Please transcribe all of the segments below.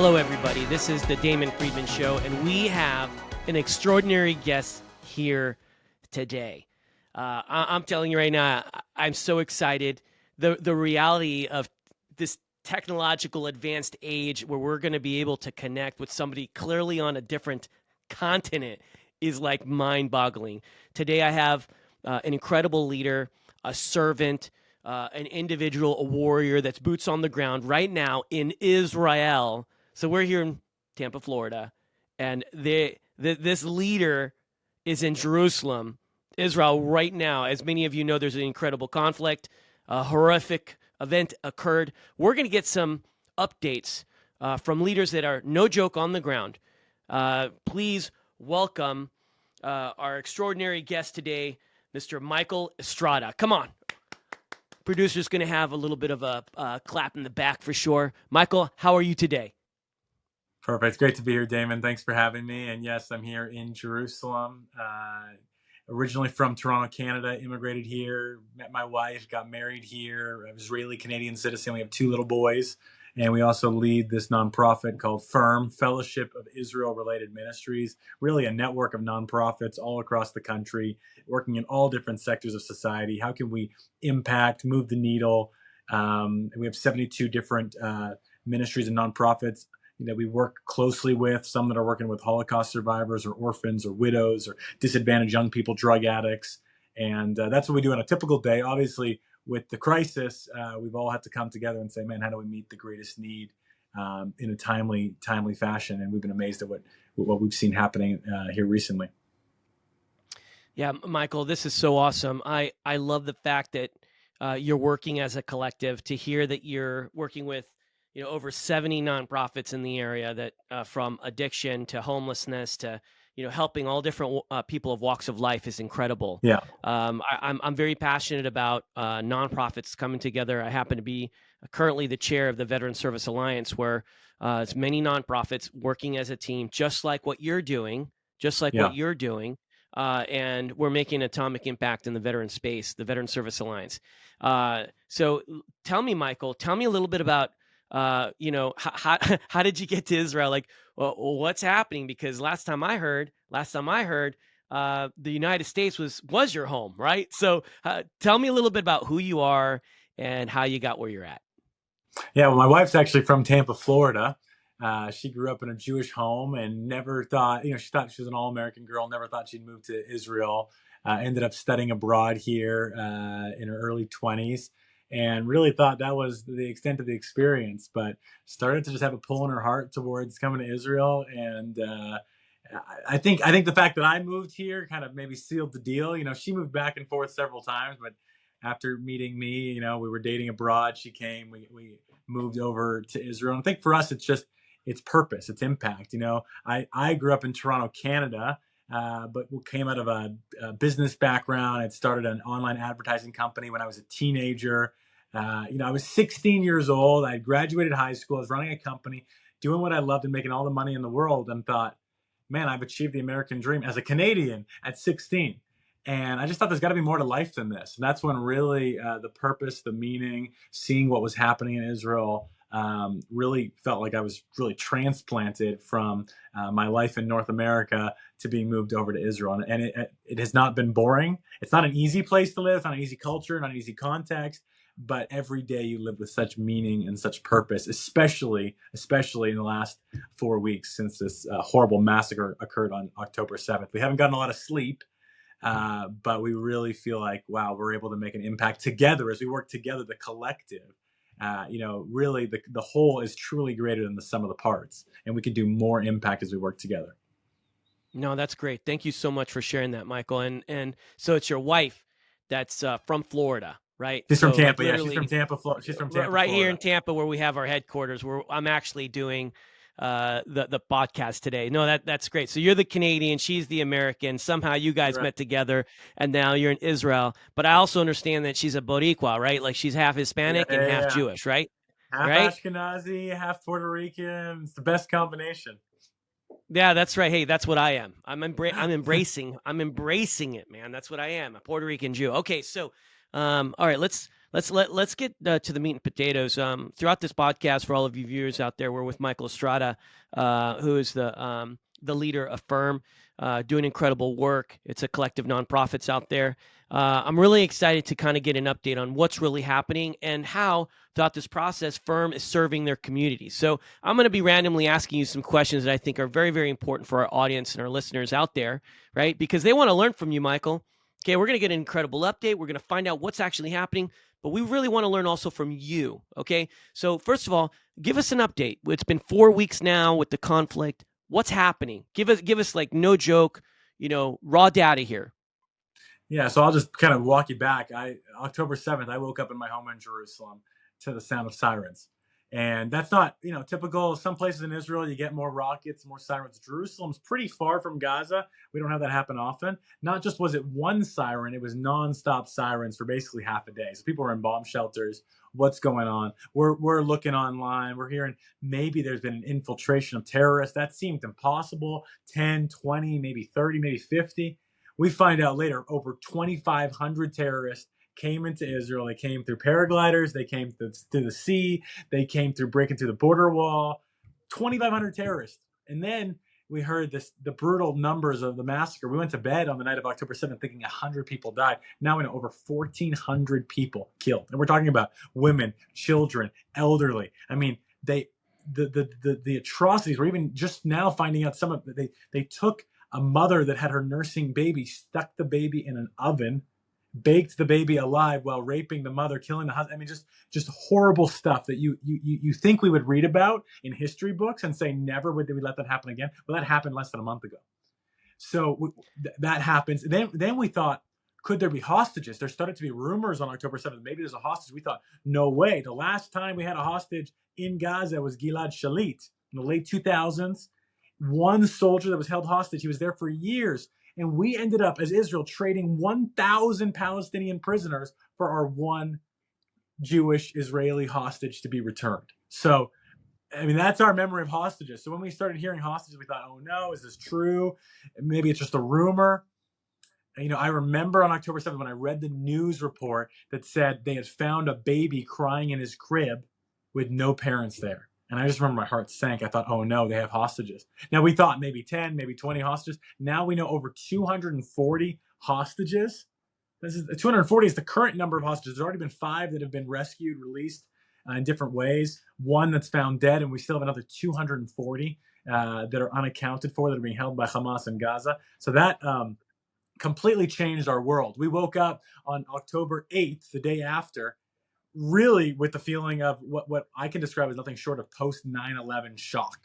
Hello, everybody. This is the Damon Friedman Show, and we have an extraordinary guest here today. I'm telling you right now, I'm so excited. The reality of this technological advanced age where we're going to be able to connect with somebody clearly on a different continent is like mind-boggling. Today I have an incredible leader, a servant, an individual, a warrior that's boots on the ground right now in Israel. So we're here in Tampa, Florida, and this leader is in Jerusalem, Israel, right now. As many of you know, there's an incredible conflict. A horrific event occurred. We're going to get some updates from leaders that are, no joke, on the ground. Please welcome our extraordinary guest today, Mr. Michael Mistretta. Come on. Producer's going to have a little bit of a clap in the back for sure. Michael, how are you today? Perfect. Great to be here, Damon. Thanks for having me. And yes, I'm here in Jerusalem. Originally from Toronto, Canada, immigrated here, met my wife, got married here, Israeli Canadian citizen. We have 2 little boys. And we also lead this nonprofit called FIRM, Fellowship of Israel Related Ministries, really a network of nonprofits all across the country, working in all different sectors of society. How can we impact, move the needle? We have 72 different ministries and nonprofits that we work closely with, some that are working with Holocaust survivors or orphans or widows or disadvantaged young people, drug addicts. And that's what we do on a typical day. Obviously, with the crisis, we've all had to come together and say, man, how do we meet the greatest need in a timely fashion? And we've been amazed at what we've seen happening here recently. Yeah, Michael, this is so awesome. I love the fact that you're working as a collective. To hear that you're working with over 70 nonprofits in the area that from addiction to homelessness to, helping all different people of walks of life is incredible. Yeah. I'm very passionate about nonprofits coming together. I happen to be currently the chair of the Veteran Service Alliance, where it's many nonprofits working as a team, just like what you're doing, and we're making an atomic impact in the veteran space, the Veteran Service Alliance. So tell me, Michael, a little bit about how did you get to Israel? Like, what's happening? Because last time I heard, the United States was your home, right? So tell me a little bit about who you are and how you got where you're at. Yeah, well, my wife's actually from Tampa, Florida. She grew up in a Jewish home and never thought, she thought she was an all-American girl, never thought she'd move to Israel. Ended up studying abroad here in her early 20s. And really thought that was the extent of the experience, but started to just have a pull in her heart towards coming to Israel. And I think the fact that I moved here kind of maybe sealed the deal. She moved back and forth several times, but after meeting me, we were dating abroad. She came, we moved over to Israel. And I think for us, it's purpose, it's impact. I grew up in Toronto, Canada. But came out of a business background. I'd started an online advertising company when I was a teenager. I was 16 years old. I graduated high school. I was running a company, doing what I loved and making all the money in the world, and thought, man, I've achieved the American dream as a Canadian at 16. And I just thought there's got to be more to life than this. And that's when really the purpose, the meaning, seeing what was happening in Israel, really felt like I was really transplanted from my life in North America to being moved over to Israel. And it has not been boring. It's not an easy place to live. It's not an easy culture, not an easy context. But every day you live with such meaning and such purpose, especially in the last 4 weeks since this horrible massacre occurred on October 7th. We haven't gotten a lot of sleep, but we really feel like, wow, we're able to make an impact together as we work together, the collective. Really the whole is truly greater than the sum of the parts, and we can do more impact as we work together. No, that's great. Thank you so much for sharing that, Michael. And so it's your wife that's from Florida, right? She's from Tampa. Like she's from Tampa. She's from Tampa, right Florida. Here in Tampa, where we have our headquarters. Where I'm actually doing the podcast today. No, that's great. So you're the Canadian, she's the American. Somehow you guys met together, and now you're in Israel. But I also understand that she's a Boricua, right? Like she's half Hispanic and half Jewish, right? Half right? Ashkenazi, half Puerto Rican. It's the best combination. Yeah, that's right. Hey, that's what I am. I'm embracing it, man. That's what I am, a Puerto Rican Jew. Okay, so all right, let's let's get to the meat and potatoes. Throughout this podcast, for all of you viewers out there, we're with Michael Mistretta, who is the leader of Firm, doing incredible work. It's a collective nonprofits out there. I'm really excited to kind of get an update on what's really happening and how throughout this process, Firm is serving their community. So I'm going to be randomly asking you some questions that I think are very, very important for our audience and our listeners out there, right? Because they want to learn from you, Michael. Okay, we're going to get an incredible update. We're going to find out what's actually happening, but we really want to learn also from you, okay? So first of all, give us an update. It's been 4 weeks now with the conflict. What's happening? Give us like no joke, raw data here. Yeah, so I'll just kind of walk you back. October 7th, I woke up in my home in Jerusalem to the sound of sirens. And that's not, typical. Some places in Israel, you get more rockets, more sirens. Jerusalem's pretty far from Gaza. We don't have that happen often. Not just was it one siren, it was nonstop sirens for basically half a day. So people were in bomb shelters. What's going on? We're looking online. We're hearing maybe there's been an infiltration of terrorists. That seemed impossible. 10, 20, maybe 30, maybe 50. We find out later over 2,500 terrorists came into Israel. They came through paragliders. They came through the sea. They came through breaking through the border wall. 2,500 terrorists. And then we heard the brutal numbers of the massacre. We went to bed on the night of October 7th thinking 100 people died. Now we know over 1,400 people killed. And we're talking about women, children, elderly. I mean, the atrocities. We're even just now finding out some of they took a mother that had her nursing baby, stuck the baby in an oven, baked the baby alive while raping the mother, killing the husband. I mean, just horrible stuff that you think we would read about in history books and say never would we let that happen again. Well, that happened less than a month ago. So that happens. Then we thought, could there be hostages? There started to be rumors on October 7th. Maybe there's a hostage. We thought, no way. The last time we had a hostage in Gaza was Gilad Shalit in the late 2000s. One soldier that was held hostage. He was there for years. And we ended up, as Israel, trading 1,000 Palestinian prisoners for our one Jewish Israeli hostage to be returned. So, I mean, that's our memory of hostages. So when we started hearing hostages, we thought, oh no, is this true? Maybe it's just a rumor. I remember on October 7th when I read the news report that said they had found a baby crying in his crib with no parents there. And I just remember my heart sank. I thought, oh no, they have hostages. Now we thought maybe 10, maybe 20 hostages. Now we know over 240 hostages. 240 is the current number of hostages. There's already been 5 that have been rescued, released in different ways. 1 that's found dead, and we still have another 240 that are unaccounted for that are being held by Hamas in Gaza. So that completely changed our world. We woke up on October 8th, the day after, really with the feeling of what I can describe as nothing short of post 9/11 shock.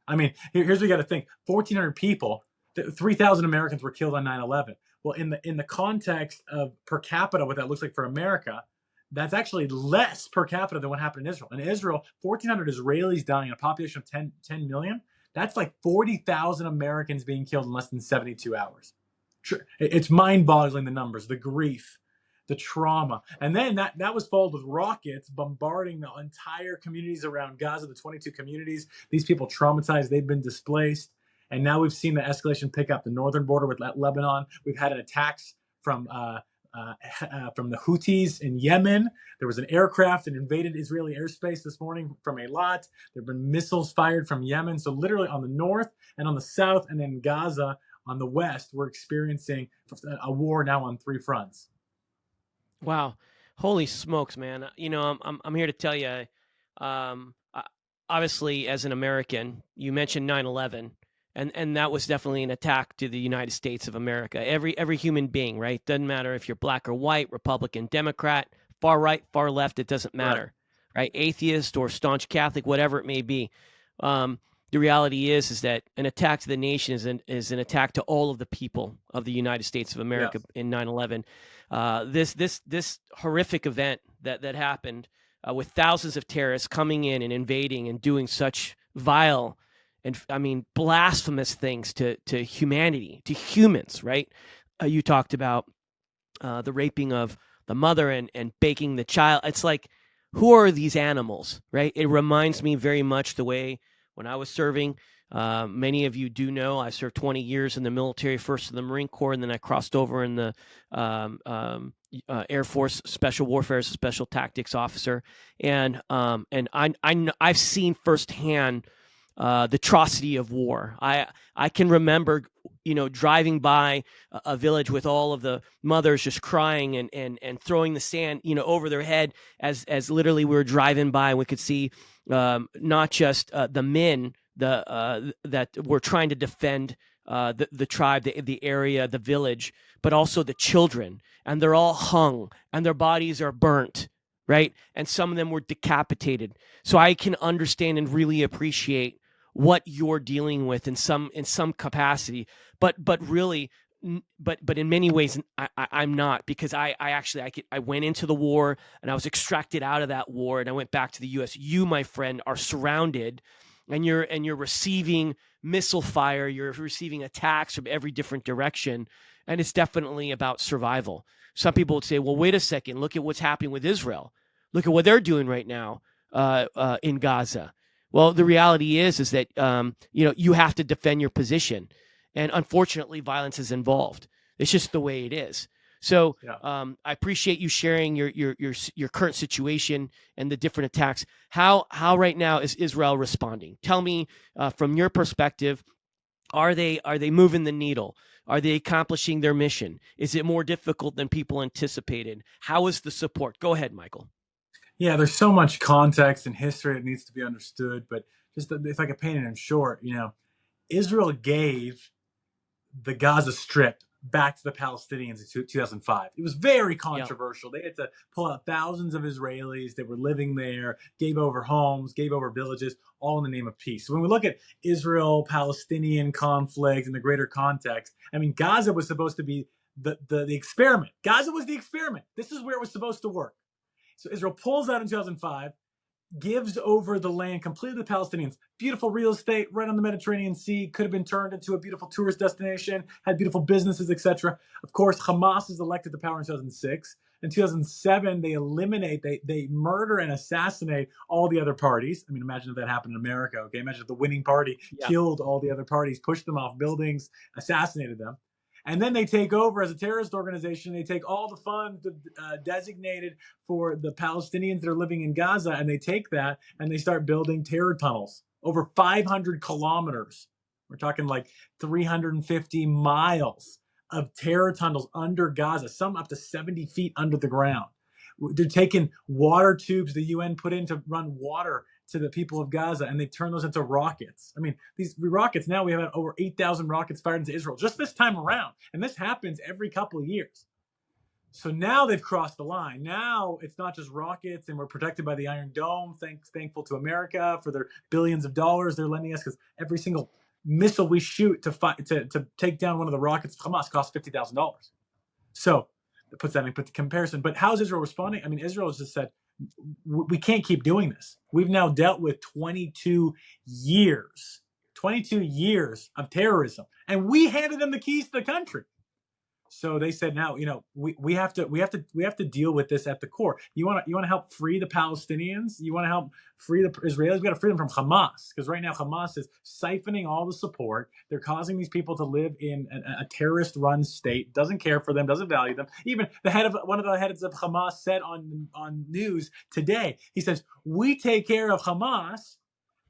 I mean, here's what you got to think: 1,400 people, 3,000 Americans were killed on 9/11. Well, in the context of per capita, what that looks like for America, that's actually less per capita than what happened in Israel. In Israel, 1,400 Israelis dying in a population of 10 million. That's like 40,000 Americans being killed in less than 72 hours. It's mind-boggling, the numbers, the grief, the trauma. And then that was followed with rockets bombarding the entire communities around Gaza, the 22 communities. These people traumatized, they've been displaced. And now we've seen the escalation pick up the northern border with Lebanon. We've had attacks from the Houthis in Yemen. There was an aircraft that invaded Israeli airspace this morning from Eilat. There have been missiles fired from Yemen. So literally on the north and on the south and then Gaza on the west, we're experiencing a war now on 3 fronts. Wow. Holy smokes, man. I'm here to tell you, obviously, as an American, you mentioned 9/11, and that was definitely an attack to the United States of America. Every human being, right? Doesn't matter if you're black or white, Republican, Democrat, far right, far left, it doesn't matter, right? Atheist or staunch Catholic, whatever it may be. The reality is that an attack to the nation is an attack to all of the people of the United States of America. Yes. In 9/11. This horrific event that happened with thousands of terrorists coming in and invading and doing such vile and blasphemous things to humanity, to humans, right? You talked about the raping of the mother and baking the child. It's like, who are these animals, right? It reminds me very much the way when I was serving Many of you do know I served 20 years in the military, first in the Marine Corps, and then I crossed over in the Air Force Special Warfare as a Special Tactics officer, and I've seen firsthand the atrocity of war. I can remember, driving by a village with all of the mothers just crying and throwing the sand, over their head as literally we were driving by, and we could see not just the men that were trying to defend the tribe, the area, the village, but also the children, and they're all hung and their bodies are burnt, right? And some of them were decapitated. So I can understand and really appreciate what you're dealing with in some capacity, but really, but in many ways I'm not, because I went into the war and I was extracted out of that war and I went back to the U.S. You, my friend, are surrounded, and you're receiving missile fire, you're receiving attacks from every different direction, and it's definitely about survival. Some people would say, well, wait a second, look at what's happening with Israel. Look at what they're doing right now in Gaza. Well, the reality is that you have to defend your position, and unfortunately, violence is involved. It's just the way it is. So I appreciate you sharing your current situation and the different attacks. How right now is Israel responding? Tell me from your perspective. Are they moving the needle? Are they accomplishing their mission? Is it more difficult than people anticipated? How is the support? Go ahead, Michael. Yeah, there's so much context and history that needs to be understood, but just if I could paint it in short, Israel gave the Gaza Strip back to the Palestinians in 2005. It was very controversial. They had to pull out thousands of Israelis that were living there, gave over homes, gave over villages, all in the name of peace. So when we look at Israel-Palestinian conflict in the greater context, I mean, Gaza was supposed to be the experiment. Gaza was the experiment. This is where it was supposed to work. So Israel pulls out in 2005, gives over the land completely to the Palestinians. Beautiful real estate right on the Mediterranean Sea, could have been turned into a beautiful tourist destination, had beautiful businesses, etc. Of course, Hamas is elected to power in 2006. In 2007, they murder and assassinate all the other parties. I mean, imagine if that happened in America, okay? Imagine if the winning party killed all the other parties, pushed them off buildings, assassinated them. And then they take over as a terrorist organization. They take all the funds designated for the Palestinians that are living in Gaza, and they take that and they start building terror tunnels over 500 kilometers. We're talking like 350 miles of terror tunnels under Gaza, some up to 70 feet under the ground. They're taking water tubes the UN put in to run water to the people of Gaza, and they turn those into rockets. I mean, these rockets, now we have over 8,000 rockets fired into Israel just this time around. And this happens every couple of years. So now they've crossed the line. Now it's not just rockets, and we're protected by the Iron Dome. Thankful to America for their billions of dollars they're lending us, because every single missile we shoot to take down one of the rockets of Hamas costs $50,000. So that puts that in comparison. But how is Israel responding? I mean, Israel has just said, we can't keep doing this. We've now dealt with 22 years of terrorism, and we handed them the keys to the country. So they said, now, we have to deal with this at the core. You want to help free the Palestinians? You want to help free the Israelis? We got to free them from Hamas, because right now Hamas is siphoning all the support. They're causing these people to live in a terrorist-run state. Doesn't care for them. Doesn't value them. Even one of the heads of Hamas said on news today, he says, "We take care of Hamas.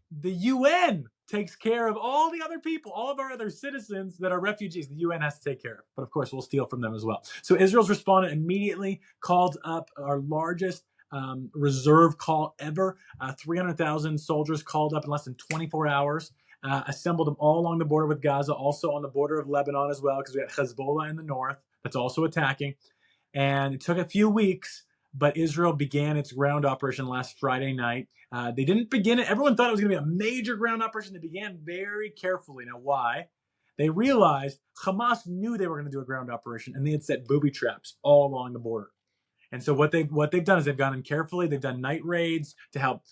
The UN takes care of all the other people, all of our other citizens that are refugees. The UN has to take care of. But of course, we'll steal from them as well." So Israel's responded immediately, called up our largest reserve call ever. 300,000 soldiers called up in less than 24 hours. Assembled them all along the border with Gaza, also on the border of Lebanon as well, because we had Hezbollah in the north that's also attacking. And it took a few weeks, but Israel began its ground operation last Friday night. They didn't begin it. Everyone thought it was going to be a major ground operation. They began very carefully. Now, why? They realized Hamas knew they were going to do a ground operation, and they had set booby traps all along the border. And so what they've done is they've gone in carefully. They've done night raids to help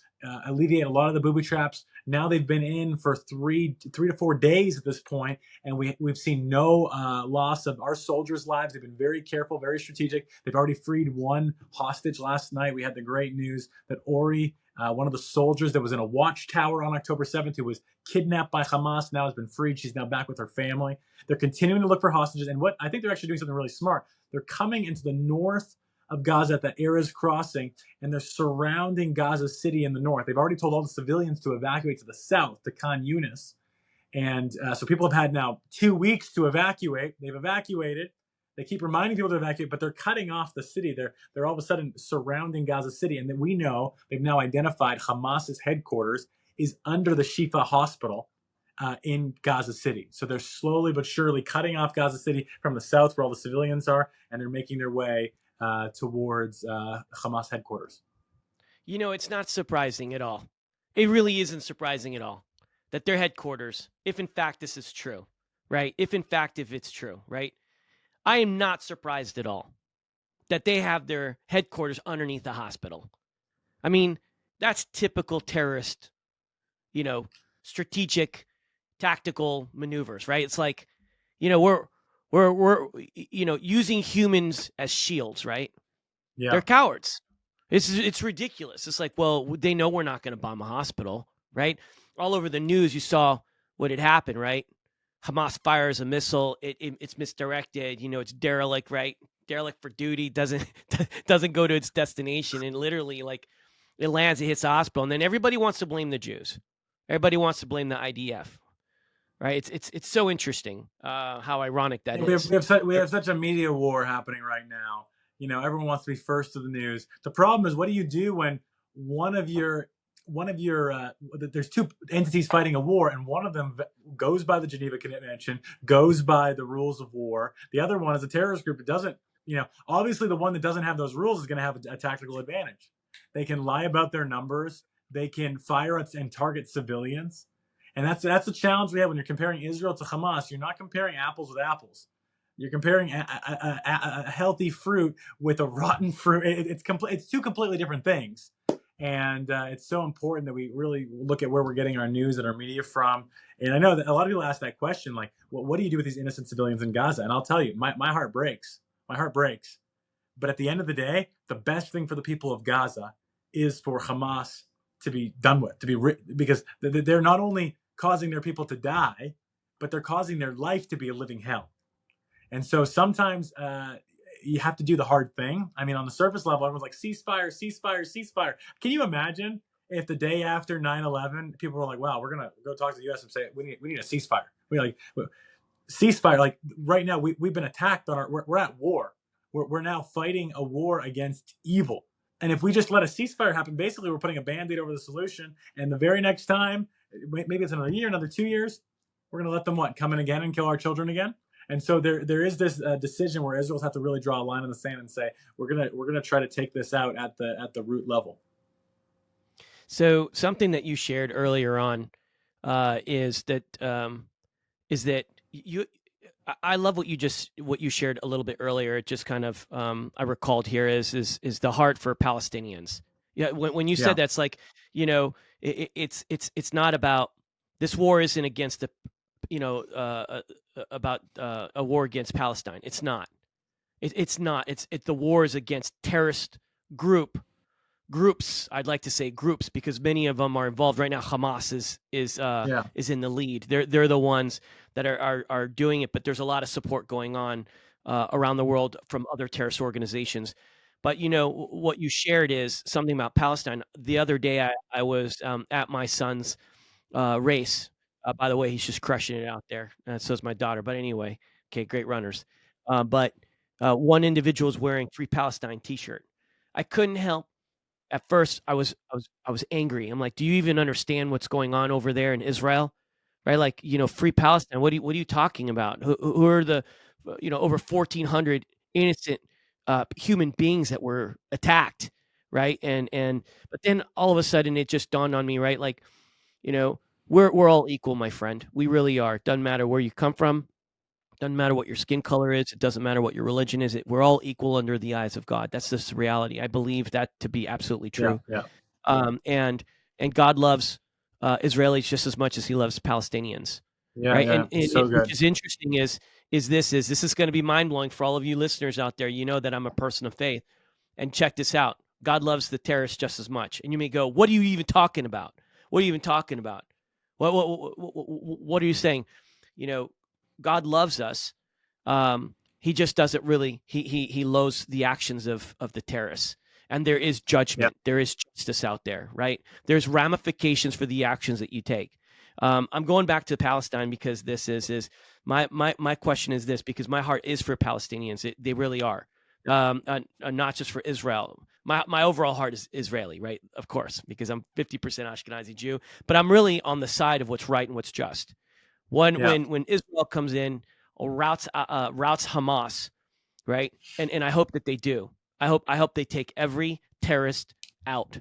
alleviate a lot of the booby traps. Now they've been in for 3 to 4 days at this point, and we've seen no loss of our soldiers' lives. They've been very careful, very strategic. They've already freed one hostage last night. We had the great news that Ori One of the soldiers that was in a watchtower on October 7th, who was kidnapped by Hamas, now has been freed. She's now back with her family. They're continuing to look for hostages. And what I think they're actually doing something really smart. They're coming into the north of Gaza at the Erez crossing, and they're surrounding Gaza City in the north. They've already told all the civilians to evacuate to the south, to Khan Yunis. And so people have had now 2 weeks to evacuate. They've evacuated. They keep reminding people to evacuate, but they're cutting off the city. They're all of a sudden surrounding Gaza City. And then we know they've now identified Hamas's headquarters is under the Shifa hospital in Gaza City. So they're slowly but surely cutting off Gaza City from the south where all the civilians are, and they're making their way towards Hamas headquarters. You know, it's not surprising at all. It really isn't surprising at all that their headquarters, if in fact this is true, right? If it's true, right? I am not surprised at all that they have their headquarters underneath the hospital. I mean, that's typical terrorist, strategic, tactical maneuvers, right? It's like, we're using humans as shields, right? Yeah. They're cowards. It's ridiculous. It's like, well, they know we're not going to bomb a hospital, right? All over the news, you saw what had happened, right? Hamas fires a missile. It's misdirected. It's derelict, right? Derelict for duty, doesn't go to its destination, and literally, like, it lands, it hits the hospital, and then everybody wants to blame the Jews. Everybody wants to blame the IDF, right? It's so interesting how ironic that is. We have such a media war happening right now. Everyone wants to be first to the news. The problem is, what do you do when there's two entities fighting a war, and one of them goes by the Geneva Convention, goes by the rules of war. The other one is a terrorist group that doesn't. Obviously the one that doesn't have those rules is going to have a tactical advantage. They can lie about their numbers. They can fire and target civilians. And that's the challenge we have when you're comparing Israel to Hamas. You're not comparing apples with apples. You're comparing a healthy fruit with a rotten fruit. It's two completely different things. And it's so important that we really look at where we're getting our news and our media from. And I know that a lot of people ask that question, like, well, what do you do with these innocent civilians in Gaza? And I'll tell you, my heart breaks. My heart breaks. But at the end of the day, the best thing for the people of Gaza is for Hamas to be done with, because they're not only causing their people to die, but they're causing their life to be a living hell. And so sometimes you have to do the hard thing. I mean, on the surface level, everyone's like, ceasefire, ceasefire, ceasefire. Can you imagine if the day after 9/11, people were like, wow, we're going to go talk to the U.S. and say, we need a ceasefire. Ceasefire. Like right now, we've been attacked we're at war. We're now fighting a war against evil. And if we just let a ceasefire happen, basically we're putting a Band-Aid over the solution. And the very next time, maybe it's another year, another 2 years, we're going to let them come in again and kill our children again. And so there is this decision where Israel's have to really draw a line in the sand and say, we're gonna try to take this out at the root level. So something that you shared earlier on is that you. I love what you shared a little bit earlier. It just kind of I recalled here is the heart for Palestinians. Yeah, when you said that's like, it's not about, this war isn't against about a war against Palestine. It's not. It's not. It's the war is against terrorist groups. I'd like to say groups, because many of them are involved right now. Hamas is in the lead. They're the ones that are doing it, but there's a lot of support going on around the world from other terrorist organizations. But what you shared is something about Palestine. The other day, I was at my son's race. By the way, he's just crushing it out there. So is my daughter. But anyway, okay, great runners. But one individual was wearing Free Palestine T-shirt. I couldn't help. At first, I was angry. I'm like, do you even understand what's going on over there in Israel? Right? Like, Free Palestine. What are you talking about? Who are the, over 1,400 innocent human beings that were attacked, right? But then all of a sudden, it just dawned on me, right? Like, we're all equal, my friend. We really are. Doesn't matter where you come from. Doesn't matter what your skin color is. It doesn't matter what your religion is. We're all equal under the eyes of God. That's just reality. I believe that to be absolutely true. Yeah. And God loves Israelis just as much as He loves Palestinians. Yeah, right. yeah. And So good. which is interesting is this is going to be mind blowing for all of you listeners out there. You know that I'm a person of faith, and check this out. God loves the terrorists just as much. And you may go, what are you even talking about? What are you even talking about? What are you saying? God loves us. He just doesn't really. He loathes the actions of the terrorists. And there is Yeah. judgment. There is justice out there, right? There's ramifications for the actions that you take. I'm going back to Palestine because this is my question is this, because my heart is for Palestinians. They really are. Not just for Israel. My overall heart is Israeli, right? Of course, because I'm 50% Ashkenazi Jew, but I'm really on the side of what's right and what's just. Yeah. When Israel comes in or routs Hamas, right? And I hope that they do. I hope they take every terrorist out.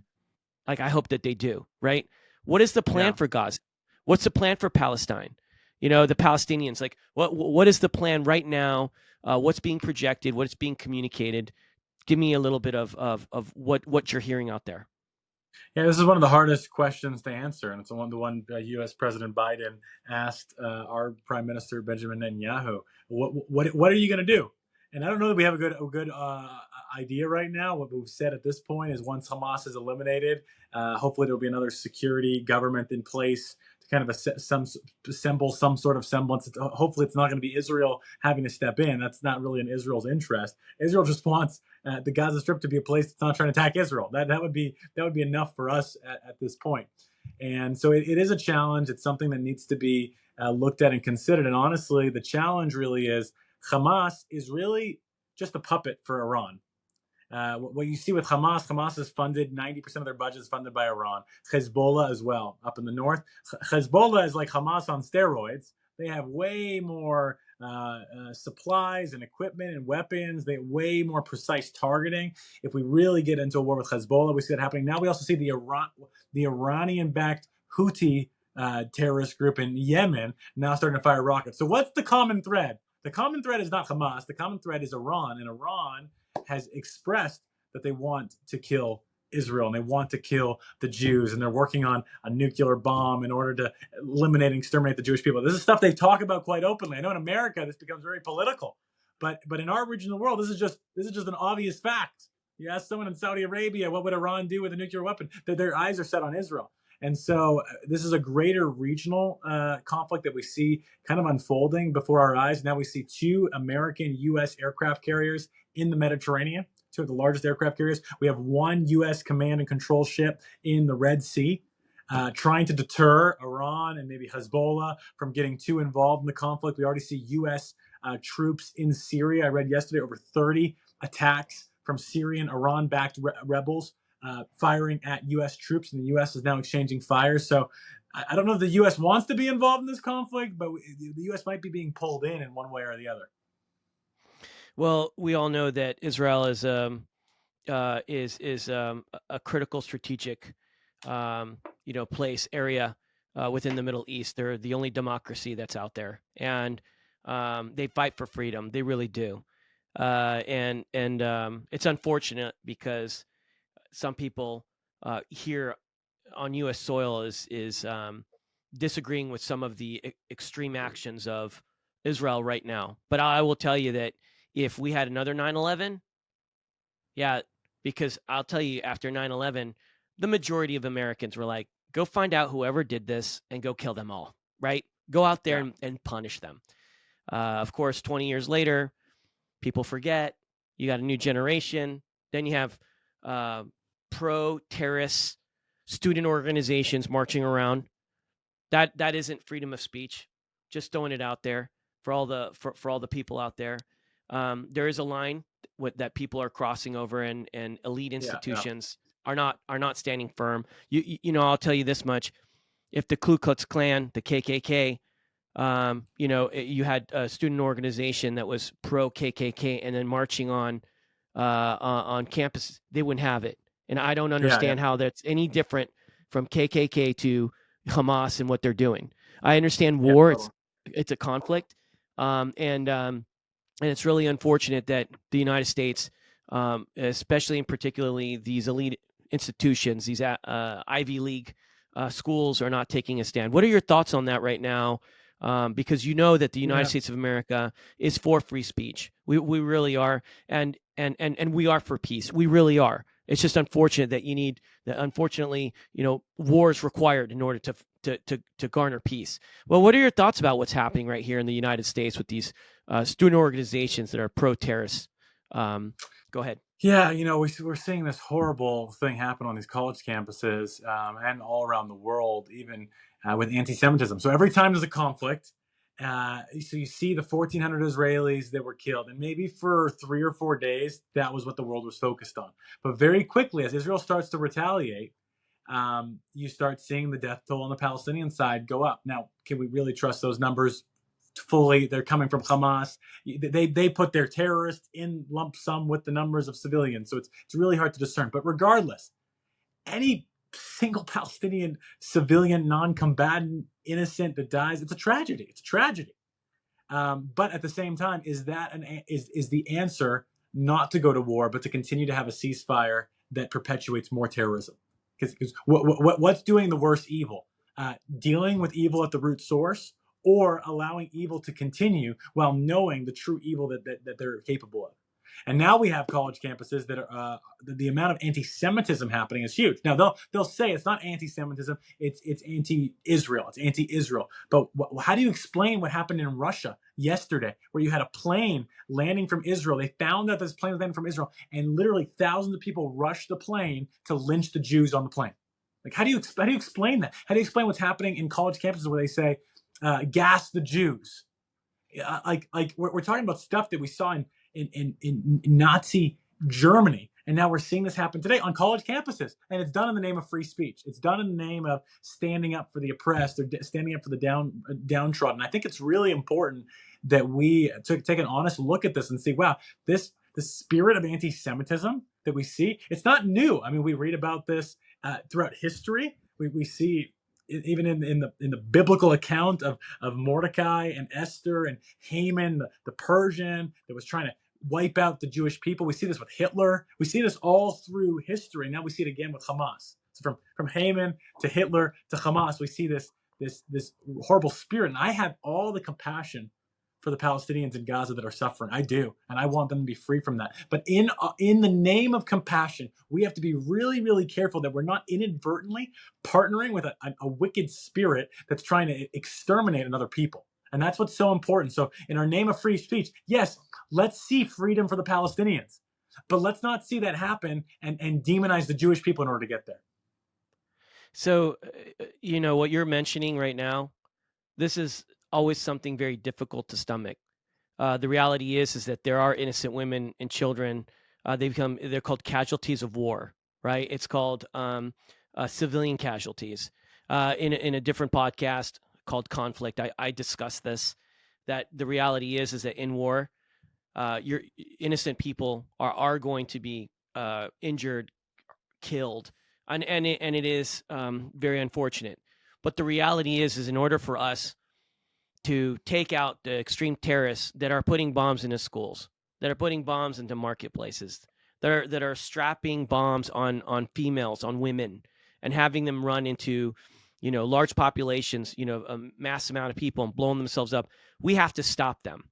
Like, I hope that they do, right? What is the plan Yeah. for Gaza? What's the plan for Palestine? The Palestinians, like, what is the plan right now? What's being projected? What's being communicated? Give me a little bit of what you're hearing out there. Yeah, this is one of the hardest questions to answer, and it's the one U.S. President Biden asked our Prime Minister Benjamin Netanyahu. What are you going to do? And I don't know that we have a good idea right now. What we've said at this point is once Hamas is eliminated, hopefully there will be another security government in place to kind of assemble some sort of semblance. Hopefully, it's not going to be Israel having to step in. That's not really in Israel's interest. Israel just wants the Gaza Strip to be a place that's not trying to attack Israel. That would be enough for us at this point. And so it is a challenge. It's something that needs to be looked at and considered. And honestly, the challenge really is Hamas is really just a puppet for Iran. What you see with Hamas is funded, 90% of their budget is funded by Iran. Hezbollah as well, up in the north. Hezbollah is like Hamas on steroids. They have way more supplies and equipment and weapons. They have way more precise targeting. If we really get into a war with Hezbollah, we see that happening. Now we also see the Iranian-backed Houthi terrorist group in Yemen now starting to fire rockets. So what's the common thread? The common thread is not Hamas. The common thread is Iran. And Iran has expressed that they want to kill Israel and they want to kill the Jews, and they're working on a nuclear bomb in order to eliminate and exterminate the Jewish people. This is stuff they talk about quite openly. I know in America this becomes very political, but in our region of the world, this is just an obvious fact. You ask someone in Saudi Arabia, what would Iran do with a nuclear weapon? Their eyes are set on Israel. And so this is a greater regional conflict that we see kind of unfolding before our eyes. Now we see two American U.S. aircraft carriers in the Mediterranean, two of the largest aircraft carriers. We have one U.S. command and control ship in the Red Sea, trying to deter Iran and maybe Hezbollah from getting too involved in the conflict. We already see U.S. Troops in Syria. I read yesterday over 30 attacks from Syrian Iran-backed rebels firing at U.S. troops, and the U.S. is now exchanging fire. So I don't know if the U.S. wants to be involved in this conflict, but the U.S. might be being pulled in one way or the other. Well, we all know that Israel is a critical strategic place area within the Middle East. They're the only democracy that's out there, and they fight for freedom. They really do. And it's unfortunate because some people here on U.S. soil is disagreeing with some of the extreme actions of Israel right now. But I will tell you that if we had another 9/11, yeah, because I'll tell you, after 9/11, the majority of Americans were like, go find out whoever did this and go kill them all, right? Go out there and punish them. Of course, 20 years later, people forget. You got a new generation. Then you have pro-terrorist student organizations marching around. That isn't freedom of speech. Just throwing it out there for all the people out there. There is a line that people are crossing over, and elite institutions are not standing firm. I'll tell you this much: if the Ku Klux Klan, the KKK, you had a student organization that was pro KKK and then marching on campus, they wouldn't have it. And I don't understand how that's any different from KKK to Hamas and what they're doing. I understand war; it's a conflict, and it's really unfortunate that the United States, especially and particularly these elite institutions, these Ivy League schools, are not taking a stand. What are your thoughts on that right now? Because you know that the United States of America is for free speech. We really are, and we are for peace. We really are. It's just unfortunate that you need that. Unfortunately, war is required in order to garner peace. Well, what are your thoughts about what's happening right here in the United States with these student organizations that are pro-terrorist? Go ahead. Yeah, we're seeing this horrible thing happen on these college campuses and all around the world, even with anti-Semitism. So every time there's a conflict, so you see the 1,400 Israelis that were killed, and maybe for 3 or 4 days, that was what the world was focused on. But very quickly, as Israel starts to retaliate, you start seeing the death toll on the Palestinian side go up. Now, can we really trust those numbers fully? They're coming from Hamas. They put their terrorists in lump sum with the numbers of civilians, so it's really hard to discern. But regardless, any single Palestinian civilian, non-combatant, innocent that dies, it's a tragedy. It's a tragedy. But at the same time, is the answer not to go to war, but to continue to have a ceasefire that perpetuates more terrorism? Because what's doing the worst evil? Dealing with evil at the root source, or allowing evil to continue while knowing the true evil that they're capable of. And now we have college campuses that are the amount of anti-Semitism happening is huge. Now they'll say it's not anti-Semitism, it's anti-Israel, it's anti-Israel. But how do you explain what happened in Russia yesterday, where you had a plane landing from Israel? They found out this plane was landing from Israel, and literally thousands of people rushed the plane to lynch the Jews on the plane. Like, how do you explain that? How do you explain what's happening in college campuses where they say, gas the Jews? We're talking about stuff that we saw in Nazi Germany, and now we're seeing this happen today on college campuses, and it's done in the name of free speech. It's done in the name of standing up for the oppressed or standing up for the downtrodden. I think it's really important that we take an honest look at this and see, wow, the spirit of anti-Semitism that we see, it's not new. I mean, we read about this throughout history. We see even in the biblical account of Mordecai and Esther and Haman, the Persian that was trying to wipe out the Jewish people. We see this with Hitler. We see this all through history. Now we see it again with Hamas. So from Haman to Hitler to Hamas, we see this horrible spirit. And I have all the compassion for the Palestinians in Gaza that are suffering. I do, and I want them to be free from that. But in the name of compassion, we have to be really, really careful that we're not inadvertently partnering with a wicked spirit that's trying to exterminate another people. And that's what's so important. So in our name of free speech, yes, let's see freedom for the Palestinians, but let's not see that happen and demonize the Jewish people in order to get there. So, what you're mentioning right now, this is always something very difficult to stomach. The reality is that there are innocent women and children. They're called casualties of war, right? It's called civilian casualties. In a different podcast called Conflict, I discuss this, that the reality is that in war, your innocent people are going to be injured, killed, and it is very unfortunate. But the reality is in order for us to take out the extreme terrorists that are putting bombs into schools, that are putting bombs into marketplaces, that are strapping bombs on females, on women, and having them run into, large populations, a mass amount of people and blowing themselves up. We have to stop them.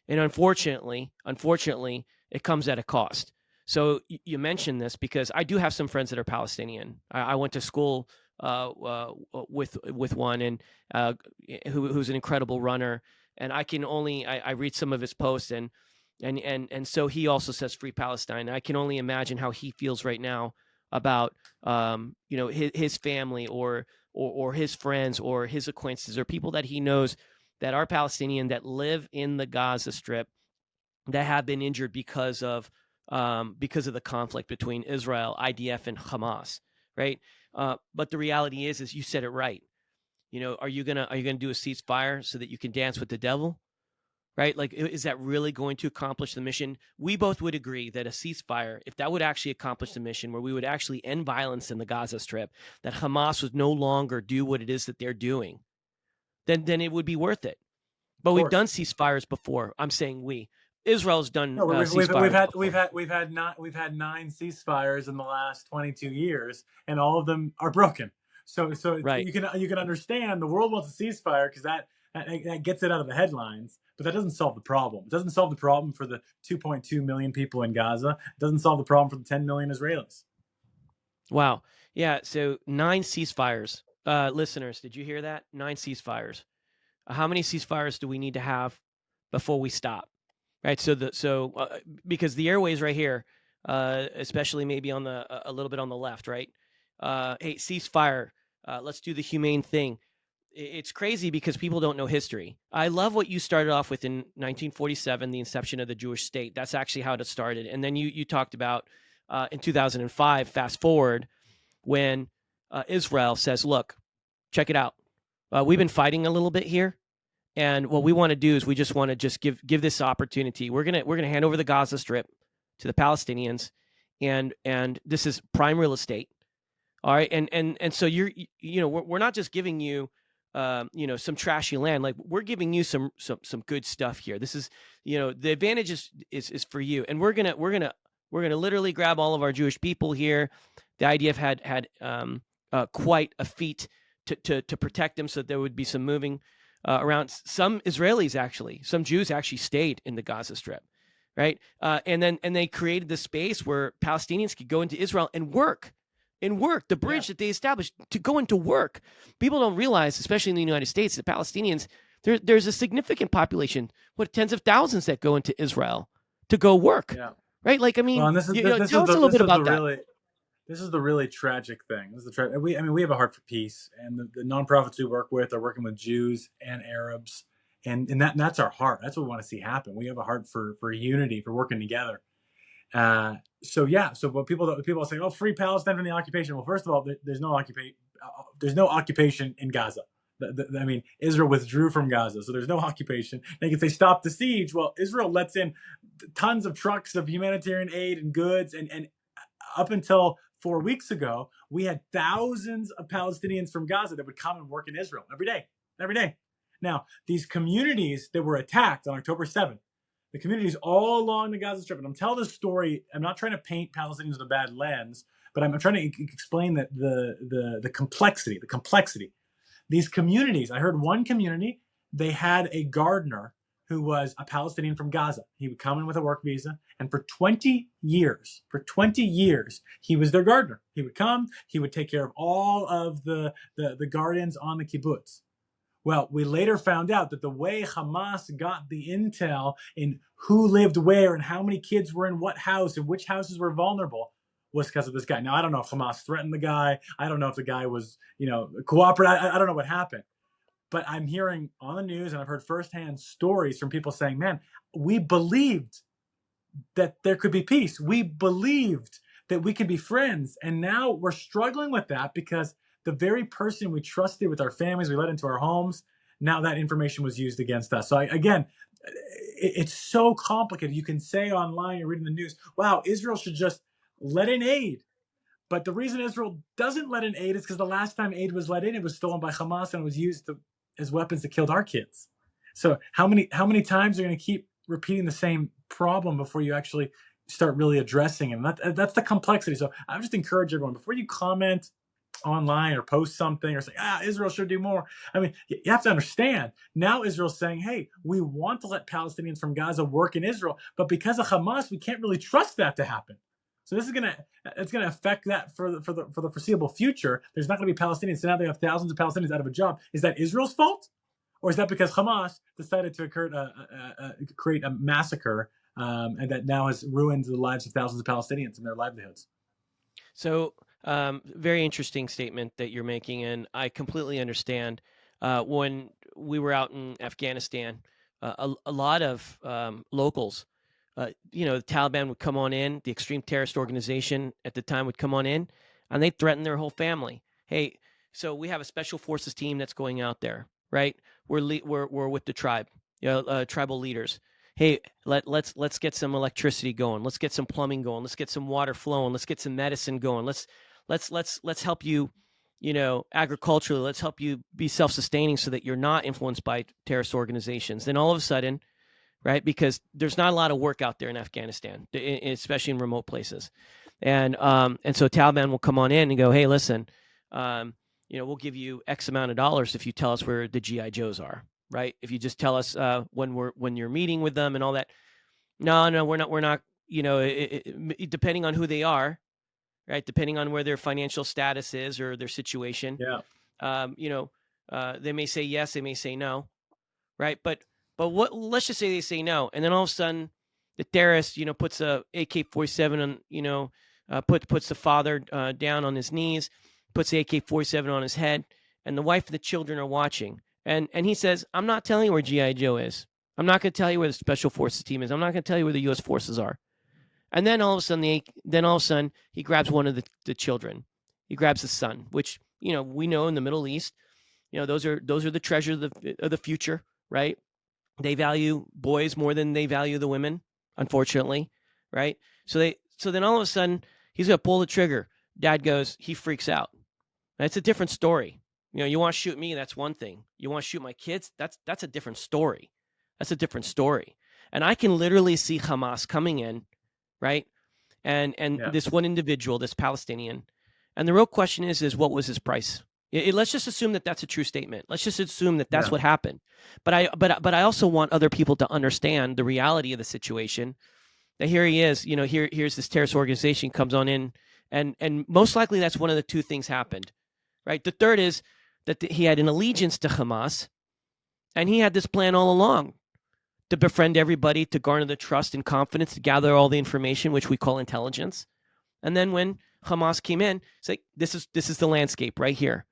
And unfortunately, it comes at a cost. So you mentioned this because I do have some friends that are Palestinian. I went to school with one, and who's an incredible runner. And I read some of his posts, and so he also says free Palestine. I can only imagine how he feels right now about his family or his friends or his acquaintances or people that he knows that are Palestinian that live in the Gaza Strip that have been injured because of the conflict between Israel, IDF, and Hamas, right? But the reality is you said it right. Are you gonna do a ceasefire so that you can dance with the devil, right? Like, is that really going to accomplish the mission? We both would agree that a ceasefire, if that would actually accomplish the mission, where we would actually end violence in the Gaza Strip, that Hamas would no longer do what it is that they're doing, then it would be worth it. But we've done ceasefires before. I'm saying Israel's done ceasefires before. We've had 9 ceasefires in the last 22 years, and all of them are broken. So right. You can understand the world wants a ceasefire because that gets it out of the headlines, but that doesn't solve the problem. It doesn't solve the problem for the 2.2 million people in Gaza. It doesn't solve the problem for the 10 million Israelis. Wow. Yeah. So 9 ceasefires. Listeners, did you hear that? 9 ceasefires. How many ceasefires do we need to have before we stop? Right. So because the airways right here, especially maybe on a little bit on the left, right? Hey, ceasefire. Let's do the humane thing. It's crazy because people don't know history. I love what you started off with in 1947, the inception of the Jewish state. That's actually how it started. And then you talked about in 2005, fast forward, when Israel says, look, check it out. We've been fighting a little bit here. And what we want to do is we just want to just give this opportunity. We're gonna hand over the Gaza Strip to the Palestinians, and this is prime real estate. All right, and so we're not just giving you some trashy land. Like, we're giving you some good stuff here. This is, the advantage is for you, and we're gonna literally grab all of our Jewish people here. The IDF had quite a feat to protect them, so there would be some moving around. Some Israelis, actually, some Jews actually stayed in the Gaza Strip, right? And they created this space where Palestinians could go into Israel and work. The Yeah. bridge that they established to go into work. People don't realize, especially in the United States, the Palestinians, there's a significant population, tens of thousands that go into Israel to go work, Yeah. right? Like, I Well, mean, and tell us a little bit about that. this is the really tragic thing. We have a heart for peace, and the nonprofits we work with are working with Jews and Arabs, and that's our heart. That's what we want to see happen. We have a heart for unity, for working together. So what people are saying, oh, free Palestine from the occupation. Well, first of all, there's no occupation in Gaza. I mean, Israel withdrew from Gaza, so there's no occupation. They can say stop the siege. Well, Israel lets in tons of trucks of humanitarian aid and goods, and up until 4 weeks ago, we had thousands of Palestinians from Gaza that would come and work in Israel every day, every day. Now, these communities that were attacked on October 7th, the communities all along the Gaza Strip, and I'm telling this story, I'm not trying to paint Palestinians with a bad lens, but I'm trying to explain that the complexity. These communities, I heard one community, they had a gardener who was a Palestinian from Gaza. He would come in with a work visa, and for 20 years, he was their gardener. He would come, he would take care of all of the gardens on the kibbutz. Well, we later found out that the way Hamas got the intel in who lived where and how many kids were in what house and which houses were vulnerable was because of this guy. Now, I don't know if Hamas threatened the guy. I don't know if the guy was, cooperative. I don't know what happened. But I'm hearing on the news, and I've heard firsthand stories from people saying, man, we believed that there could be peace. We believed that we could be friends. And now we're struggling with that because the very person we trusted with our families, we let into our homes, now that information was used against us. So again, it's so complicated. You can say online, you're reading the news, wow, Israel should just let in aid. But the reason Israel doesn't let in aid is because the last time aid was let in, it was stolen by Hamas and it was used as weapons that killed our kids. So how many times are you going to keep repeating the same problem before you actually start really addressing it? That's the complexity. So I just encourage everyone, before you comment online or post something or say, Israel should do more. I mean, you have to understand, now Israel's saying, hey, we want to let Palestinians from Gaza work in Israel, but because of Hamas, we can't really trust that to happen. So this is gonna affect that for the foreseeable future. There's not going to be Palestinians. So now they have thousands of Palestinians out of a job. Is that Israel's fault, or is that because Hamas decided to create a massacre and that now has ruined the lives of thousands of Palestinians and their livelihoods? So, very interesting statement that you're making, and I completely understand. When we were out in Afghanistan, a lot of locals, the Taliban would come on in, the extreme terrorist organization at the time would come on in, and they'd threaten their whole family. Hey, so we have a special forces team that's going out there, right? We're with the tribe, tribal leaders. Hey, let's get some electricity going. Let's get some plumbing going. Let's get some water flowing. Let's get some medicine going. Let's help you, agriculturally. Let's help you be self-sustaining so that you're not influenced by terrorist organizations. Then all of a sudden, right, because there's not a lot of work out there in Afghanistan, especially in remote places, and so Taliban will come on in and go, hey, listen, we'll give you X amount of dollars if you tell us where the GI Joes are. Right? If you just tell us when you're meeting with them and all that. No, we're not. Depending on who they are, right? Depending on where their financial status is or their situation. Yeah. You know, they may say yes, they may say no, right? But what? Let's just say they say no, and then all of a sudden, the terrorist, puts a AK-47 on, puts the father down on his knees, puts the AK-47 on his head, and the wife and the children are watching, and he says, "I'm not telling you where GI Joe is. I'm not going to tell you where the Special Forces team is. I'm not going to tell you where the U.S. forces are." And then all of a sudden, he grabs one of the children. He grabs the son, which we know in the Middle East, those are the treasures of the future, right? They value boys more than they value the women, unfortunately, right? So then all of a sudden he's gonna pull the trigger. Dad goes, he freaks out. That's a different story. You want to shoot me, that's one thing. You want to shoot my kids, that's a different story. That's a different story. And I can literally see Hamas coming in, right? And Yeah. this one individual, this Palestinian, and the real question is what was his price? Let's just assume that that's a true statement. Let's just assume that that's Yeah. what happened. But I also want other people to understand the reality of the situation. That here he is, here's this terrorist organization comes on in, and most likely that's one of the two things happened, right? The third is that he had an allegiance to Hamas, and he had this plan all along to befriend everybody, to garner the trust and confidence, to gather all the information, which we call intelligence. And then when Hamas came in, it's like this is the landscape right here,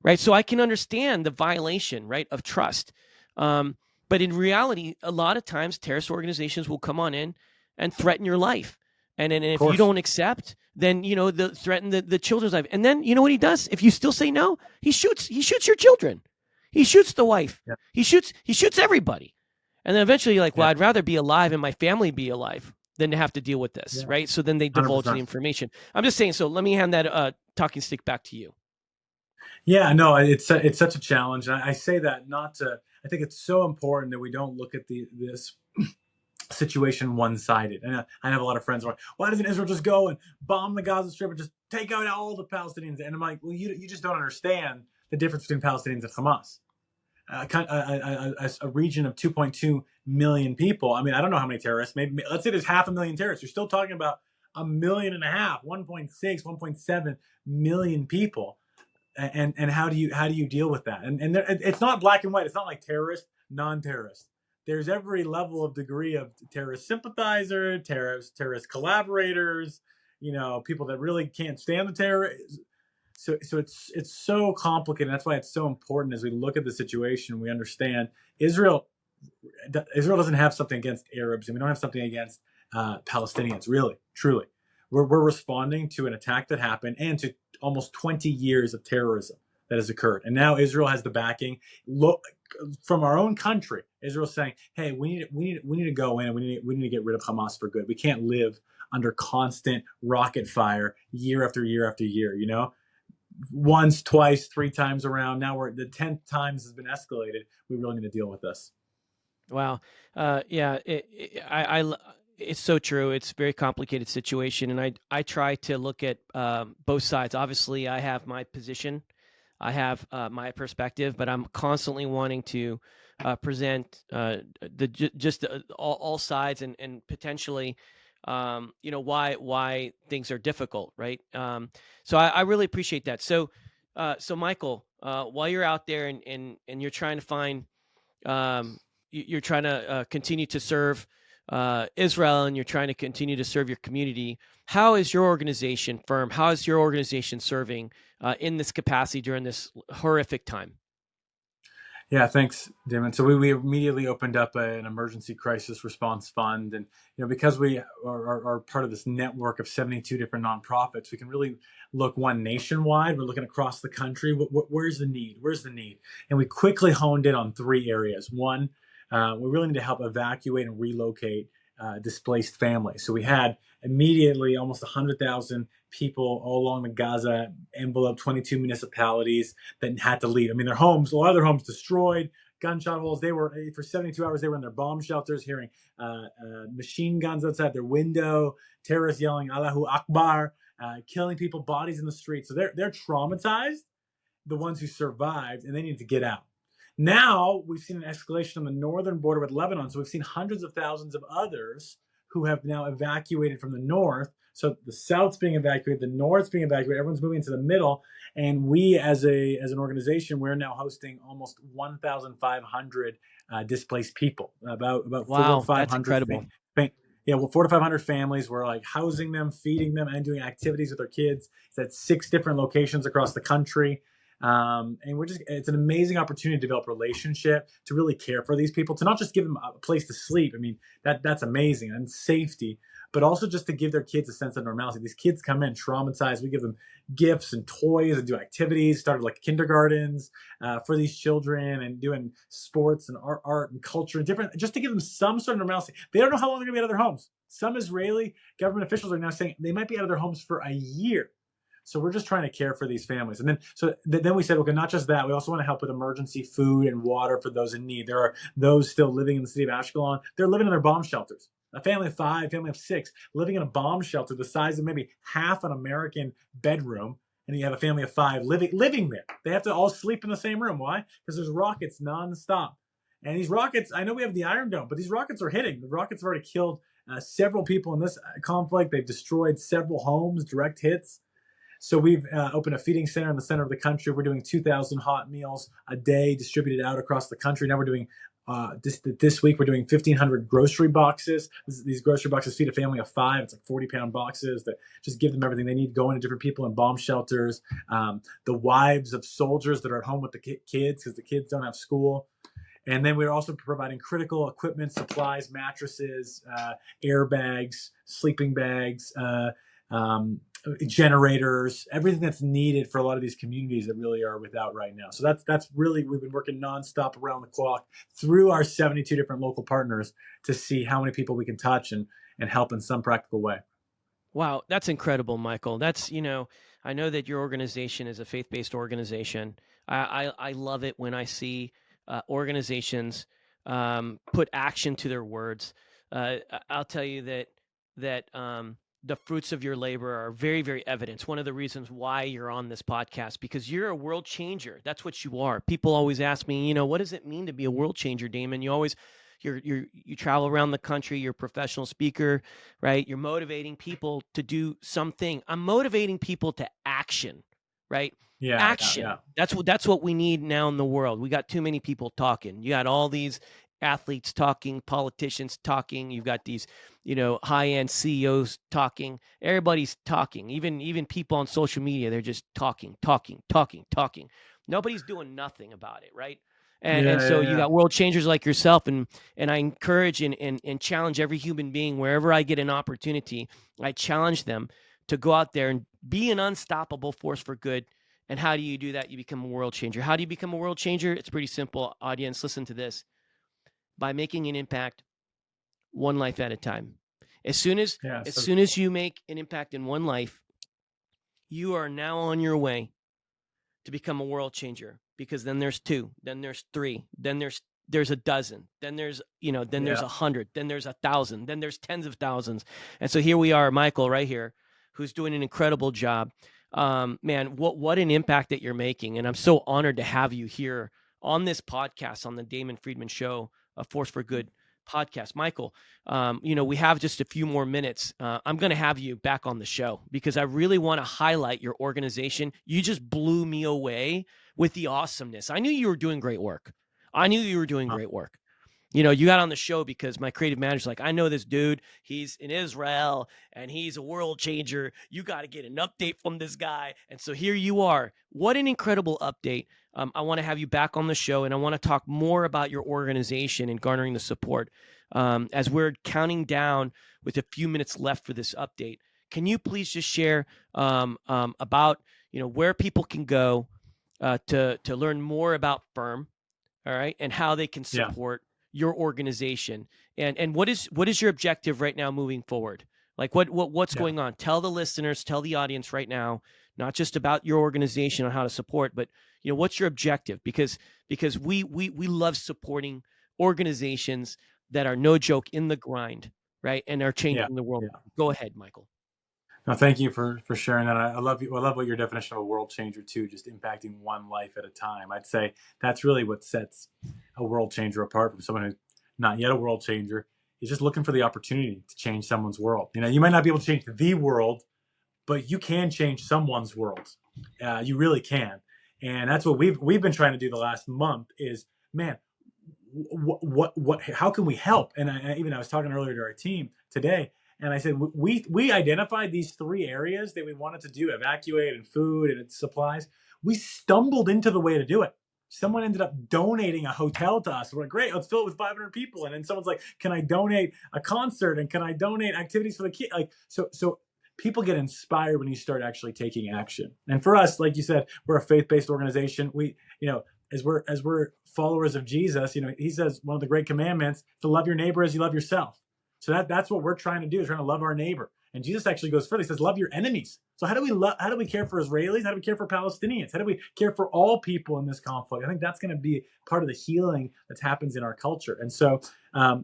right? So I can understand the violation, right, of trust. But in reality, a lot of times terrorist organizations will come on in and threaten your life. And Of if you course. don't accept, then threaten the children's life. And then you know what he does? If you still say no, he shoots your children. He shoots the wife. Yeah. He shoots everybody. And then eventually you're like, well, Yeah. I'd rather be alive and my family be alive than to have to deal with this, Yeah. right? So then they divulge the 100%. information. I'm just saying, so let me hand that talking stick back to you. Yeah, no, it's such a challenge. And I say that not to. I think it's so important that we don't look at this situation one-sided. And I have a lot of friends who are like, why doesn't Israel just go and bomb the Gaza Strip and just take out all the Palestinians? And I'm like, well, you just don't understand the difference between Palestinians and Hamas. A region of 2.2 million people. I mean, I don't know how many terrorists. Maybe let's say there's 500,000 terrorists. You're still talking about 1.5 million, 1.6, 1.7 million people. And how do you deal with that? And it's not black and white. It's not like terrorist, non-terrorist. There's every level of degree of terrorist sympathizer, terrorist collaborators. People that really can't stand the terror. So it's so complicated. That's why it's so important as we look at the situation. We understand Israel doesn't have something against Arabs, and we don't have something against Palestinians. Really, truly, we're responding to an attack that happened and to almost 20 years of terrorism that has occurred. And now Israel has the backing. Look, from our own country, Israel's saying, "Hey, we need to go in and we need to get rid of Hamas for good. We can't live under constant rocket fire year after year after year." Once, twice, 3 times around. Now the 10th times has been escalated. We really need to deal with this. Wow. Yeah. It's so true. It's a very complicated situation, and I try to look at both sides. Obviously, I have my position, I have my perspective, but I'm constantly wanting to present all sides and potentially, why things are difficult, right? So I really appreciate that. So Michael, while you're out there and you're trying to find, you're trying to continue to serve Israel, and you're trying to continue to serve your community. How is your organization firm? How is your organization serving in this capacity during this horrific time? Yeah, thanks, Damon. So we immediately opened up an emergency crisis response fund, and because we are part of this network of 72 different nonprofits, we can really look nationwide. We're looking across the country. Where's the need? Where's the need? And we quickly honed in on 3 areas. One, we really need to help evacuate and relocate displaced families. So we had immediately almost 100,000 people all along the Gaza envelope, 22 municipalities that had to leave. I mean, their homes, a lot of their homes destroyed, gunshot holes. They were, for 72 hours, they were in their bomb shelters, hearing machine guns outside their window, terrorists yelling Allahu Akbar, killing people, bodies in the street. So they're traumatized, the ones who survived, and they need to get out. Now we've seen an escalation on the northern border with Lebanon. So we've seen hundreds of thousands of others who have now evacuated from the north. So the south's being evacuated, the north's being evacuated, everyone's moving into the middle. And we, as an organization, we're now hosting almost 1,500 displaced people, about four or Wow, five that's hundred incredible. yeah, well, 400 to 500 families. We're like housing them, feeding them, and doing activities with their kids. It's at 6 different locations across the country. And it's an amazing opportunity to develop relationship, to really care for these people, to not just give them a place to sleep. I mean, that's amazing, and safety, but also just to give their kids a sense of normalcy. These kids come in traumatized. We give them gifts and toys and do activities, started like kindergartens for these children, and doing sports and art and culture and different, just to give them some sort of normalcy. They don't know how long they're going to be out of their homes. Some Israeli government officials are now saying they might be out of their homes for a year. So we're just trying to care for these families. And then we said, okay, not just that, we also want to help with emergency food and water for those in need. There are those still living in the city of Ashkelon. They're living in their bomb shelters. A family of 5, family of 6, living in a bomb shelter the size of maybe half an American bedroom. And you have a family of 5 living there. They have to all sleep in the same room. Why? Because there's rockets nonstop. And these rockets, I know we have the Iron Dome, but these rockets are hitting. The rockets have already killed several people in this conflict. They've destroyed several homes, direct hits. So we've opened a feeding center in the center of the country. We're doing 2,000 hot meals a day distributed out across the country. Now we're doing this week, we're doing 1,500 grocery boxes. These grocery boxes feed a family of 5. It's like 40-pound boxes that just give them everything they need, going to different people in bomb shelters, the wives of soldiers that are at home with the kids because the kids don't have school. And then we're also providing critical equipment, supplies, mattresses, airbags, sleeping bags, generators, everything that's needed for a lot of these communities that really are without right now. So that's really, we've been working nonstop around the clock through our 72 different local partners to see how many people we can touch and help in some practical way. Wow, that's incredible, Michael. That's, I know that your organization is a faith-based organization. I love it when I see organizations put action to their words. I'll tell you that the fruits of your labor are very, very evident. It's one of the reasons why you're on this podcast, because you're a world changer. That's what you are. People always ask me, what does it mean to be a world changer, Damon? You travel around the country, you're a professional speaker, right? You're motivating people to do something. I'm motivating people to action, right? Yeah. Action. That's what we need now in the world. We got too many people talking. You got all these athletes talking, politicians talking. You've got these, high-end CEOs talking. Everybody's talking. Even people on social media, they're just talking. Nobody's doing nothing about it, right? And so you Yeah. got world changers like yourself, and I encourage and challenge every human being wherever I get an opportunity. I challenge them to go out there and be an unstoppable force for good. And how do you do that? You become a world changer. How do you become a world changer? It's pretty simple, audience. Listen to this. By making an impact one life at a time. As soon as you make an impact in one life, you are now on your way to become a world changer, because then there's 2, then there's 3, then there's a dozen, then there's there's 100, then there's 1,000, then there's tens of thousands. And so here we are, Michael, right here, who's doing an incredible job. Man, what an impact that you're making. And I'm so honored to have you here on this podcast, on the Damon Friedman Show, a Force for Good podcast. Michael, we have just a few more minutes. I'm going to have you back on the show because I really want to highlight your organization. You just blew me away with the awesomeness. I knew you were doing great work. You got on the show because my creative manager's like, I know this dude. He's in Israel and he's a world changer. You got to get an update from this guy. And so here you are. What an incredible update. I want to have you back on the show, and I want to talk more about your organization and garnering the support. As we're counting down with a few minutes left for this update, can you please just share about where people can go to learn more about Firm, all right, and how they can support your organization, and what is your objective right now moving forward? Like what's going on? Tell the listeners, tell the audience right now, not just about your organization on how to support, but what's your objective? Because we love supporting organizations that are no joke in the grind, right, and are changing the world. Go ahead, Michael. No, thank you for sharing that. I love you. I love what your definition of a world changer too, just impacting one life at a time. I'd say that's really what sets a world changer apart from someone who's not yet a world changer. is just looking for the opportunity to change someone's world. You might not be able to change the world, but you can change someone's world. You really can. And that's what we've been trying to do the last month is, man, how can we help? And I was talking earlier to our team today, and I said, we identified these 3 areas that we wanted to do: evacuate and food and supplies. We stumbled into the way to do it. Someone ended up donating a hotel to us. We're like, great, let's fill it with 500 people. And then someone's like, can I donate a concert? And can I donate activities for the kids? Like, so people get inspired when you start actually taking action. And for us, like you said, we're a faith-based organization. We, as we're followers of Jesus, he says one of the great commandments to love your neighbor as you love yourself. So that's what we're trying to do, is trying to love our neighbor. And Jesus actually goes further. He says, love your enemies. So how do we care for Israelis? How do we care for Palestinians? How do we care for all people in this conflict? I think that's going to be part of the healing that happens in our culture. And so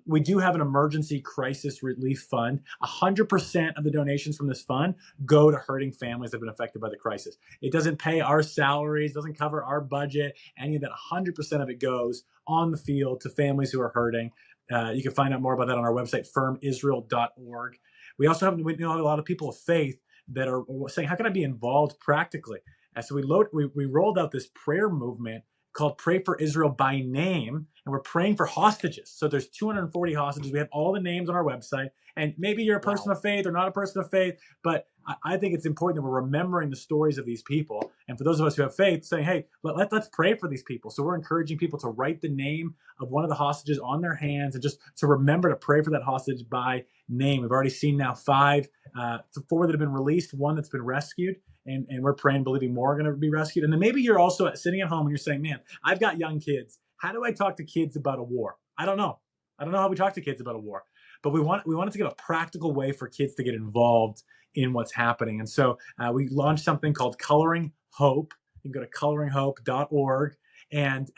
we do have an emergency crisis relief fund. 100% of the donations from this fund go to hurting families that have been affected by the crisis. It doesn't pay our salaries, doesn't cover our budget, any of that. 100% of it goes on the field to families who are hurting. You can find out more about that on our website, firmisrael.org. We also have a lot of people of faith that are saying, how can I be involved practically? And so we rolled out this prayer movement called Pray for Israel by Name, and we're praying for hostages. So there's 240 hostages. We have all the names on our website. And maybe you're a person of faith or not a person of faith, but I think it's important that we're remembering the stories of these people. And for those of us who have faith, saying, hey, let's pray for these people. So we're encouraging people to write the name of one of the hostages on their hands and just to remember to pray for that hostage by name. We've already seen now 4 that have been released, 1 that's been rescued. And we're praying, believing more are going to be rescued. And then maybe you're also sitting at home and you're saying, man, I've got young kids. How do I talk to kids about a war? I don't know. I don't know how we talk to kids about a war. But we wanted to give a practical way for kids to get involved in what's happening. And so we launched something called Coloring Hope. You can go to coloringhope.org. And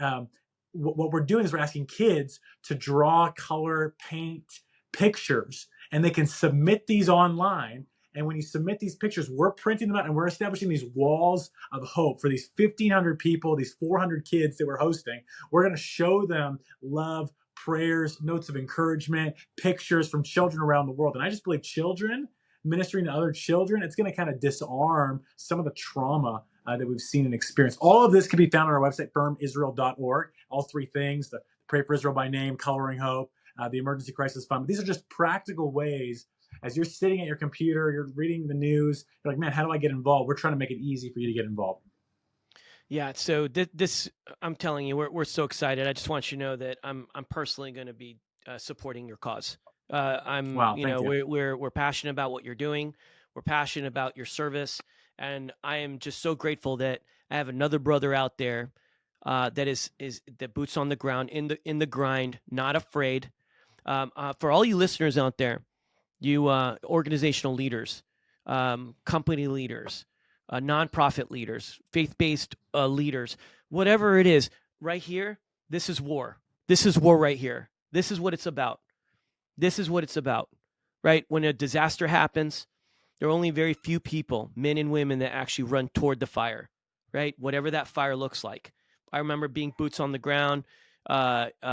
what we're doing is we're asking kids to draw, color, paint pictures, and they can submit these online. And when you submit these pictures, we're printing them out and we're establishing these walls of hope for these 1,500 people, these 400 kids that we're hosting. We're going to show them love, prayers, notes of encouragement, pictures from children around the world. And I just believe children ministering to other children, it's going to kind of disarm some of the trauma that we've seen and experienced. All of this can be found on our website, firmisrael.org. All 3 things, the Pray for Israel by Name, Coloring Hope, the Emergency Crisis Fund. But these are just practical ways. As you're sitting at your computer, you're reading the news, you're like, man, how do I get involved? We're trying to make it easy for you to get involved. Yeah, so this I'm telling you, we're so excited. I just want you to know that I'm personally going to be supporting your cause. We're passionate about what you're doing. We're passionate about your service, and I am just so grateful that I have another brother out there that is that boots on the ground in the grind, not afraid. For all you listeners out there, you organizational leaders, company leaders, nonprofit leaders, faith-based leaders, whatever it is, right here, this is war. This is war right here. This is what it's about. This is what it's about, right? When a disaster happens, there are only very few people, men and women, that actually run toward the fire, right? Whatever that fire looks like. I remember being boots on the ground on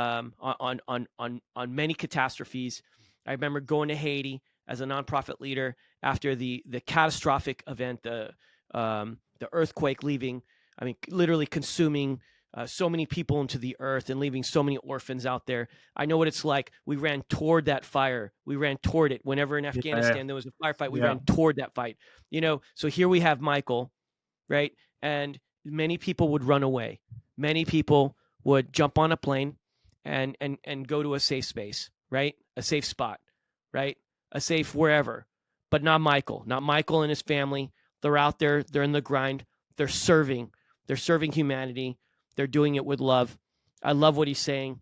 many catastrophes. I remember going to Haiti as a nonprofit leader after the catastrophic event, the earthquake, literally consuming so many people into the earth and leaving so many orphans out there. I know what it's like. We ran toward that fire. We ran toward it. Whenever in Afghanistan there was a firefight, we ran toward that fight. So here we have Michael, right? And many people would run away. Many people would jump on a plane and go to a safe space, right? A safe spot, right? A safe wherever. But not Michael and his family. They're out there. They're in the grind. They're serving humanity. They're doing it with love. I love what he's saying,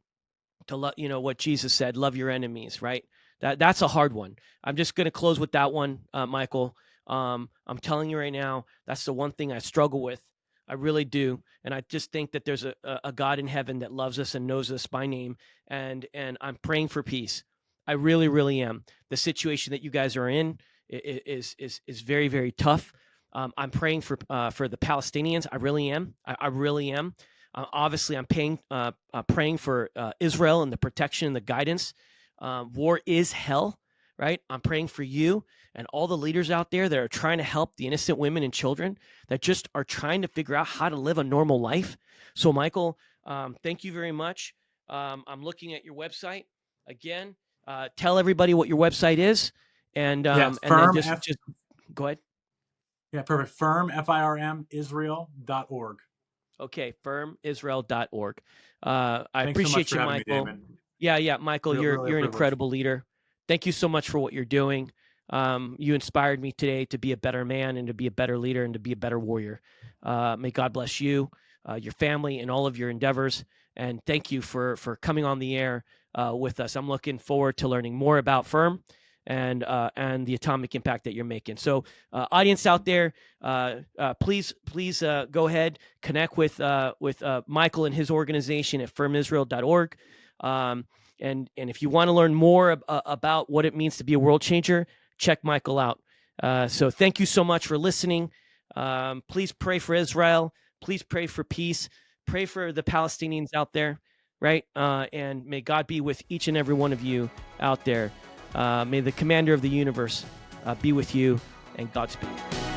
to love, what Jesus said, love your enemies, right? That's a hard one. I'm just going to close with that one, Michael. I'm telling you right now, that's the one thing I struggle with. I really do. And I just think that there's a God in heaven that loves us and knows us by name. And I'm praying for peace. I really, really am. The situation that you guys are in is very, very tough. I'm praying for the Palestinians. I really am. I really am. Obviously, I'm praying for Israel and the protection and the guidance. War is hell, right? I'm praying for you and all the leaders out there that are trying to help the innocent women and children that just are trying to figure out how to live a normal life. So, Michael, thank you very much. I'm looking at your website again. Tell everybody what your website is, and Yeah, and then firm just go ahead. Yeah, perfect. Firm, FIRM, Israel.org. Okay, firmisrael.org. I Thanks so much appreciate for you, having me, Michael. Damon. Yeah, Michael, Really a you're an privilege. incredible leader. Thank you so much for what you're doing. You inspired me today to be a better man and to be a better leader and to be a better warrior. May God bless you, your family, and all of your endeavors. And thank you for coming on the air with us. I'm looking forward to learning more about Firm and the atomic impact that you're making. So, audience out there, please go ahead, connect with Michael and his organization at firmisrael.org. And if you want to learn more about what it means to be a world changer, check Michael out. So thank you so much for listening. Please pray for Israel. Please pray for peace. Pray for the Palestinians out there, right? And may God be with each and every one of you out there. May the commander of the universe be with you, and Godspeed.